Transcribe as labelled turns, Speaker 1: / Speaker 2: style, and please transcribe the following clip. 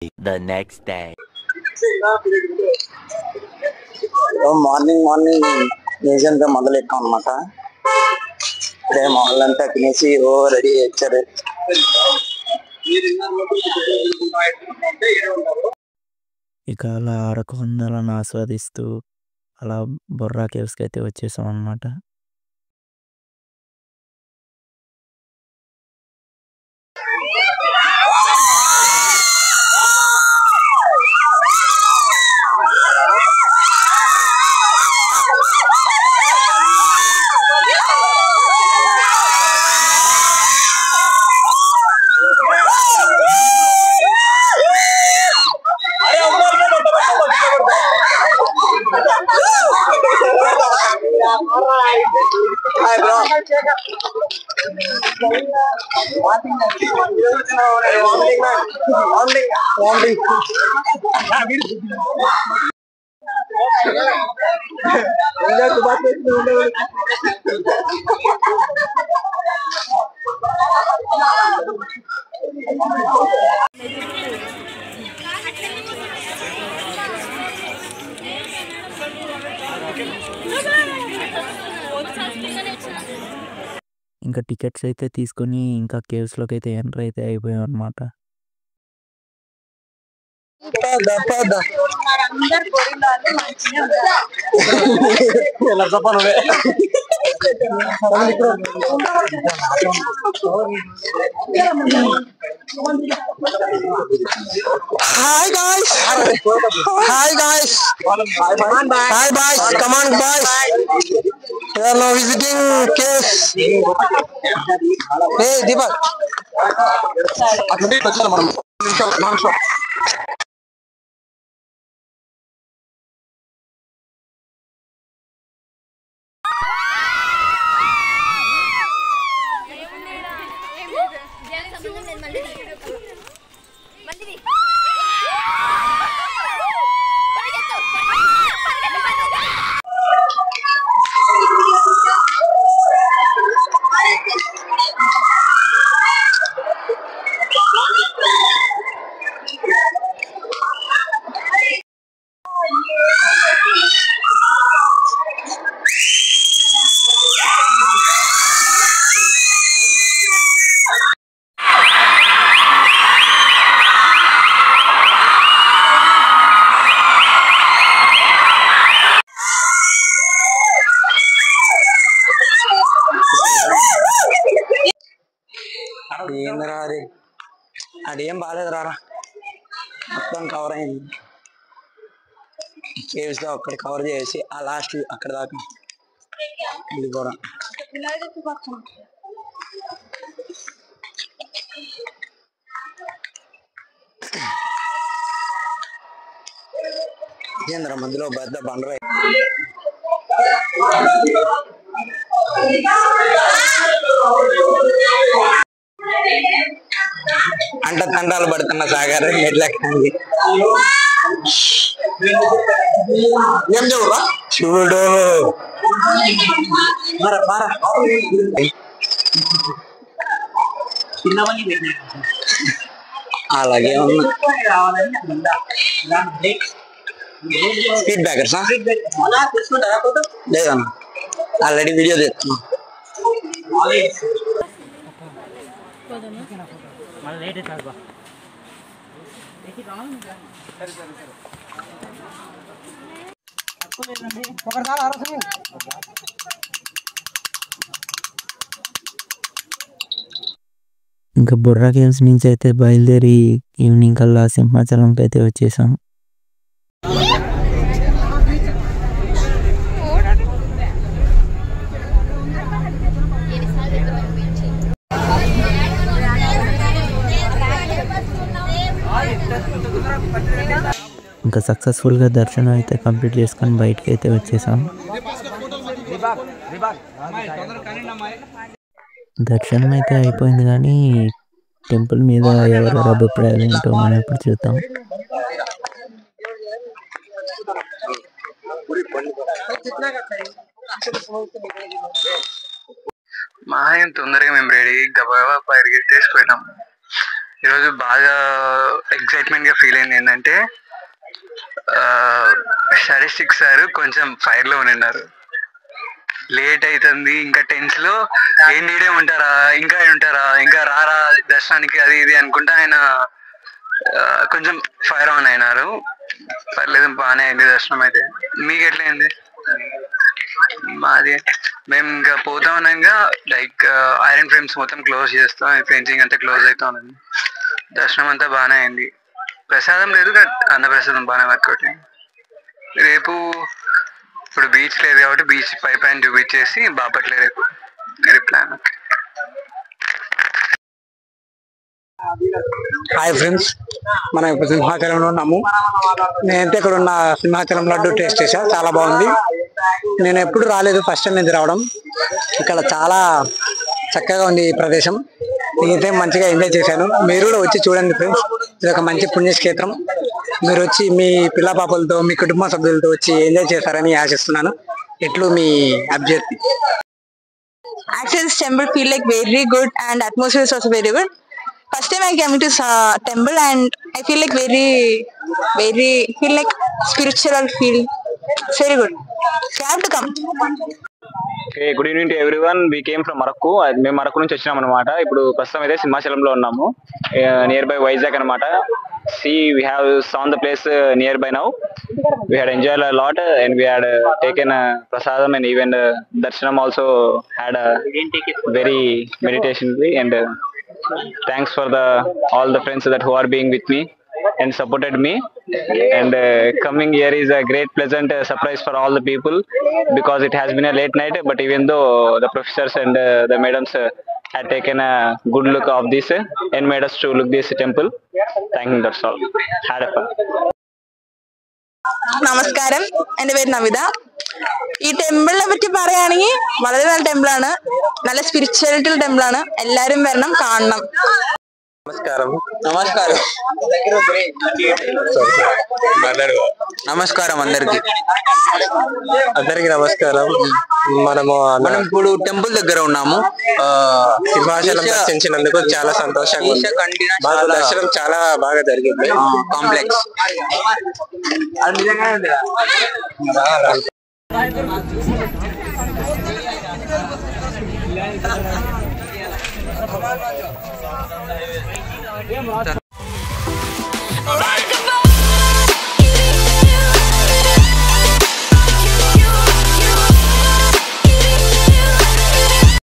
Speaker 1: The next day.
Speaker 2: Morning museum గా మొదలెట్టాం అనమాట. ఇదే మాల్ అంతా తినేసి రెడీ చేశారు.
Speaker 3: ఇక అలా అరకు కొండలను ఆస్వాదిస్తూ అలా బొర్రా కేవ్స్కి అయితే వచ్చేసాం అనమాట. ఇంకా టికెట్స్ అయితే తీసుకొని ఇంకా కేవ్స్లోకి అయితే ఎంటర్ అయితే అయిపోయాం అనమాట.
Speaker 2: Hi guys, come on guys, we are now visiting caves. Hey Deepak, ఏందిరా అది అదేం బాగాలేదు రారా, మొత్తం కవర్ అయింది. కేవ్స్ లో అక్కడ కవర్ చేసి ఆ లాస్ట్ అక్కడ దాకా వెళ్ళిపోవడం. ఏంద్రా మధ్యలో పెద్ద బండరాయి. అంట తండాలు పడుతున్న సాగర్ మెట్లెక్కండి. ఏం చెవురా చూడు, అలాగే ఉంది. స్పీడ్ బ్రేకర్స్ లేదన్నా, ఆల్రెడీ వీడియో తెస్తున్నా.
Speaker 3: ఇంకా బొర్రా కేవ్స్ నుంచి అయితే బయలుదేరి ఈవినింగ్ కల్లా సింహాచలంకి అయితే వచ్చేసాం. ఇంకా సక్సెస్ఫుల్గా దర్శనం అయితే కంప్లీట్ చేసుకొని బయటకి అయితే వచ్చేసాం. దర్శనం అయితే అయిపోయింది, కానీ టెంపుల్ మీద ఎవరి అభిప్రాయాలు ఏంటో మనం ఇప్పుడు చూద్దాం.
Speaker 4: మా ఆయన తొందరగా మేము రెడీ గబగబా పరిగెత్తేసిపోయినాం.
Speaker 2: ఈరోజు బాగా ఎక్సైట్మెంట్గా ఫీల్ అయింది ఏంటంటే స్టాటిస్టిక్స్ సార్ కొంచెం ఫైర్లో ఉన్నారు. లేట్ అవుతుంది ఇంకా టెన్స్లో ఏం నీడే ఉంటారా ఇంకా రారా దర్శనానికి అది ఇది అనుకుంటా ఆయన కొంచెం ఫైర్ ఆన్ అయినారు. పర్లేదు బాగానే అయింది దర్శనం అయితే. మీకు ఎట్లా అయింది? మాది మేము ఇంకా పోతా ఉన్నాగా లైక్ ఐరన్ ఫ్రేమ్స్ మొత్తం క్లోజ్ చేస్తాం, ఫెన్సింగ్ అంతా క్లోజ్ అవుతా ఉన్నది. దర్శనం అంతా బాగానే అయింది. ప్రసాదం లేదు, అన్న ప్రసాదం బాగానే వర్కౌట్ అయింది. రేపు ఇప్పుడు బీచ్ లేదు కాబట్టి బీచ్ పైన చూపించేసి బాపట్లే రేపు ప్లాన్.
Speaker 1: హాయ్ ఫ్రెండ్స్, మనం ఇప్పుడు సింహాచలంలో ఉన్నాము. నేనైతే ఇక్కడ ఉన్న సింహాచలం లడ్డు టేస్ట్ చేశా, చాలా బాగుంది. నేను ఎప్పుడు రాలేదు, ఫస్ట్ టైం ఇది రావడం. ఇక్కడ చాలా చక్కగా ఉంది ఈ ప్రదేశం. నేనైతే మంచిగా ఎంజాయ్ చేశాను. మీరు కూడా వచ్చి చూడండి ఫ్రెండ్స్, ఇది ఒక మంచి పుణ్యక్షేత్రం. మీరు వచ్చి మీ పిల్ల పాపలతో మీ కుటుంబ సభ్యులతో వచ్చి ఎంజాయ్ చేస్తారని ఆశిస్తున్నాను. ఎట్లు మీ అభ్యర్థి?
Speaker 4: Actually, this temple feel like very good and atmosphere is also very good. First time I came to temple and I feel like feel like spiritual feel. It's very good. You have to come.
Speaker 5: Okay, good evening to everyone. We came from Araku. మేము అరకు నుంచి వచ్చినాం అనమాట. ఇప్పుడు ప్రస్తుతం అయితే సింహాచలంలో ఉన్నాము, near by Vizag అనమాట. we have saw the place nearby now. We had enjoyed a lot and we had taken prasadam and even darshanam also had a very meditationally and thanks for all the friends that who are being with me and supported me, and coming here is a great pleasant surprise for all the people because it has been a late night, but even though the professors and the madams had taken a good look of this and made us to look this temple. Thank you, that's all. Had a fun.
Speaker 4: നമസ്കാരം, എൻ്റെ പേര് നമിത. ഈ ടെമ്പിളിനെ പറ്റി പറയുകയാണെങ്കിൽ വളരെ നല്ല ടെമ്പിളാണ്, നല്ല spirituality ടെമ്പിളാണ്. എല്ലാവരും വരണം, കാണണം.
Speaker 2: నమస్కారం అందరికి నమస్కారం. మనం ఇప్పుడు టెంపుల్ దగ్గర ఉన్నాము.
Speaker 1: సింహాచలం దర్శించినందుకు చాలా సంతోషంగా ఉంది. మాకు దర్శనం చాలా బాగా జరిగింది.
Speaker 2: కాంప్లెక్స్